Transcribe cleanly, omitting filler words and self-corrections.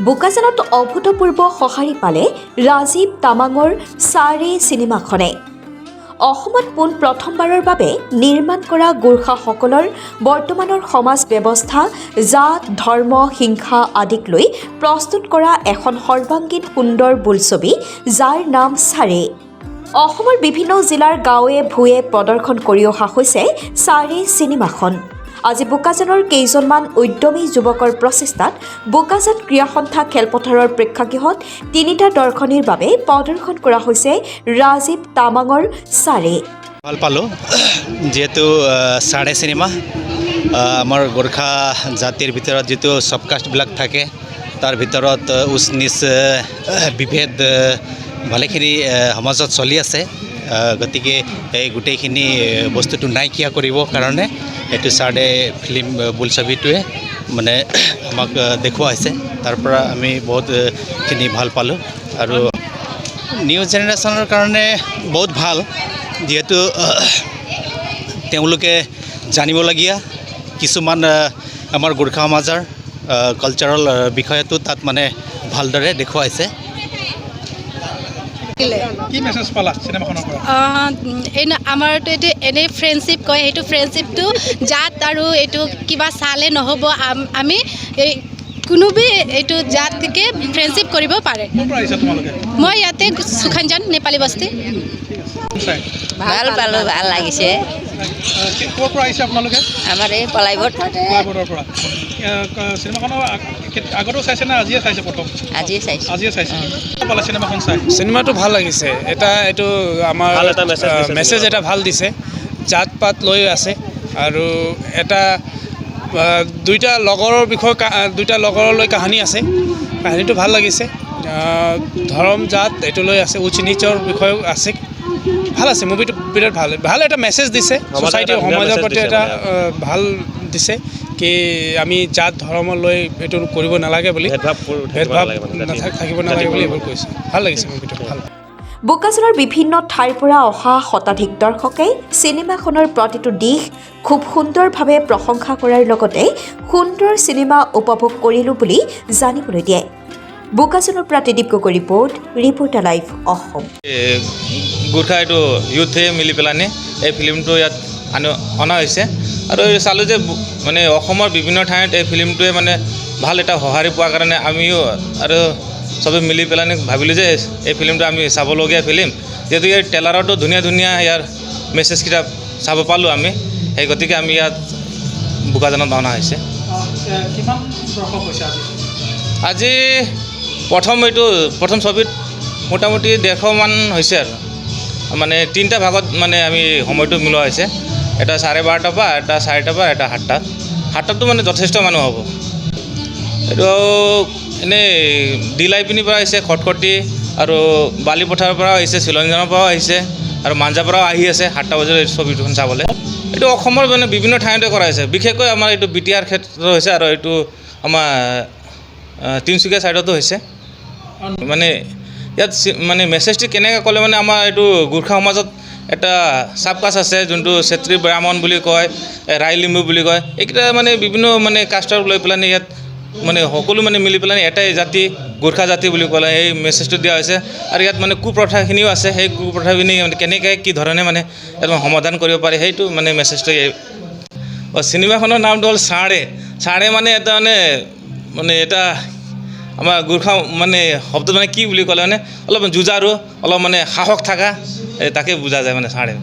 বোকাজানত অভূতপূৰ্ব সঁহাৰি পালে ৰাজীৱ তামাঙৰ চাৰে চিনেমাখনে। অসমত পোন প্ৰথমবাৰৰ বাবে নিৰ্মাণ কৰা গোৰ্খাসকলৰ বৰ্তমানৰ সমাজ ব্যৱস্থা, জাত, ধৰ্ম, হিংসা আদিক লৈ প্ৰস্তুত কৰা এখন সৰ্বাংগীন সুন্দৰ বোলছবি, যাৰ নাম চাৰে। অসমৰ বিভিন্ন জিলাৰ গাঁৱে ভূঞে প্ৰদৰ্শন কৰি অহা হৈছে চাৰে চিনেমাখন। আজি বোকাজানৰ কেইজনমান উদ্যমী যুৱকৰ প্ৰচেষ্টাত বোকাজান ক্ৰীড়া সন্থা খেলপথাৰৰ প্ৰেক্ষাগৃহত তিনিটা দৰ্শনীৰ বাবে প্ৰদৰ্শন কৰা হৈছে ৰাজীৱ তামাঙৰ চাৰে। ভাল পালোঁ যিহেতু চাৰে চিনেমা আমাৰ গোৰ্খা জাতিৰ ভিতৰত যিটো চবকাষ্টবিলাক থাকে তাৰ ভিতৰত উচ্চ নিচ বিভেদ ভালেখিনি সমাজত চলি আছে। গতিকে এই গোটেইখিনি বস্তুটো নাইকিয়া কৰিবৰ কাৰণে এইটো চাৰে ফিল্ম বোলছবিটোৱে মানে আমাক দেখুওৱা হৈছে। তাৰ পৰা আমি বহুতখিনি ভাল পালোঁ আৰু নিউ জেনেৰেশ্যনৰ কাৰণে বহুত ভাল, যিহেতু তেওঁলোকে জানিবলগীয়া কিছুমান আমাৰ গোৰ্খা সমাজৰ কালচাৰেল বিষয়টো তাত মানে ভালদৰে দেখুৱাইছে। কি মেছেজ পালা চিনেমাখনৰ পৰা? আমাৰতো এইটো এনেই ফ্ৰেণ্ডশ্বিপ কয়, সেইটো ফ্ৰেণ্ডশ্বিপটো জাত আৰু এইটো কিবা চালে নহ'ব। আমি এই কোনোবি এইটো জাতকে ফ্ৰেণ্ডশ্বিপ কৰিব পাৰে। ক'ৰ পৰা আহিছা তোমালোকে? মই ইয়াতে সুখাঞ্জন নেপালী বস্তি। ভাল পালোঁ, ভাল লাগিছে। ক'ৰ পৰা আহিছে আপোনালোকে? আমাৰ এই পলাইবৰ্ড পলাইবৰ্ডৰ পৰা। চিনেমাখনৰ আগতেও চাইছে নে আজিয়ে চাইছে? প্ৰথম আজিয়ে চাইছোঁ। আজিয়ে চাইছে। কি পালে চিনেমাখন চাই? চিনেমাটো ভাল লাগিছে। এইটো আমাৰ মেছেজ এটা ভাল দিছে, জাত পাত লৈ আছে আৰু এটা দুইটা লগৰৰ বিষয়ে দুইটা লগৰলৈ কাহিনী আছে। কাহিনীটো ভাল লাগিছে। ধৰ্ম জাত এইটো লৈ আছে, উচ্চ নীচৰ বিষয়েও আছে। ভাল আছে মুভিটো, বিৰাট ভাল এটা মেছেজ দিছে ছ'চাইটি সমাজৰ প্ৰতি এটা ভাল দিছে কি আমি জাত ধৰ্ম লৈ এইটো কৰিব নালাগে বুলি, ভেদভাৱ থাকিব নালাগে বুলি এইবোৰ কৈছে। ভাল লাগিছে মুভিটো, ভাল। বোকাজানৰ বিভিন্ন ঠাইৰ পৰা অহা শতাধিক দৰ্শকে চিনেমাখনৰ প্ৰতিটো দিশ খুব সুন্দৰভাৱে প্ৰশংসা কৰাৰ লগতে সুন্দৰ চিনেমা উপভোগ কৰিলোঁ বুলি জানিবলৈ দিয়ে। বোকাজানৰ পৰা ত্ৰিদীপ গগৈ ৰিপৰ্টাৰ লাইভ অসম। গোৰ্খা এইটো ইউথে মিলি পেলানি এই ফিল্মটো ইয়াত অনা হৈছে আৰু চালোঁ যে মানে অসমৰ বিভিন্ন ঠাইত এই ফিল্মটোৱে মানে ভাল এটা সঁহাৰি পোৱাৰ কাৰণে আমিও আৰু চবে মিলি পেলানি ভাবিলোঁ যে এই ফিল্মটো আমি চাবলগীয়া ফিল্ম, যিহেতু ইয়াৰ ট্ৰেইলাৰতো ধুনীয়া ধুনীয়া ইয়াৰ মেছেজকেইটা চাব পালোঁ আমি, সেই গতিকে আমি ইয়াত বোকাজানত অনা হৈছে। কিমান দৰ্শক হৈছে আজি প্ৰথম ছবিত মোটামুটি 150 মান হৈছে আৰু মানে তিনিটা ভাগত মানে আমি সময়টো মিলোৱা হৈছে, এটা 12:30 পৰা, এটা 4টা পৰা, এটা 7টা। 7টাতো মানে যথেষ্ট মানুহ হ'ব। এইটো এনেই দিলাইপিনিৰ পৰা আহিছে, খটখটি আৰু বালিপথাৰৰ পৰাও আহিছে, চিলনীজানৰ পৰাও আহিছে আৰু মাঞ্জাৰ পৰাও আহি আছে 7টা বজাত এই ছবিখন চাবলৈ। এইটো অসমৰ মানে বিভিন্ন ঠাইতে কৰা হৈছে, বিশেষকৈ আমাৰ এইটো বিটিআৰ ক্ষেত্ৰত হৈছে আৰু এইটো আমাৰ তিনিচুকীয়া ছাইডতো হৈছে। মানে ইয়াত মানে মেছেজটো কেনেকৈ ক'লে মানে আমাৰ এইটো গোৰ্খা সমাজত এটা চাবকাষ্ট আছে, যোনটো চেত্ৰী ব্ৰাহ্মণ বুলি কয়, ৰাই লিম্বু বুলি কয়। এইকেইটা মানে বিভিন্ন মানে কাষ্টৰ লৈ পেলাই ইয়াত মানে সকলো মানে মিলি পেলাই এটাই জাতি, গোৰ্খা জাতি বুলি ক'লে এই মেছেজটো দিয়া হৈছে। আৰু ইয়াত মানে কুপ্ৰথাখিনিও আছে, সেই কুপ্ৰথাখিনি কেনেকৈ কি ধৰণে মানে ইয়াত সমাধান কৰিব পাৰে সেইটো মানে মেছেজটো। চিনেমাখনৰ নামটো হ'ল চাৰে। চাৰে মানে এটা মানে এটা আমাৰ গোৰ্খা মানে শব্দ মানে কি বুলি ক'লে মানে অলপ যুঁজাৰু, অলপ মানে সাহস থকা, তাকে বুজা যায় মানে চাৰে।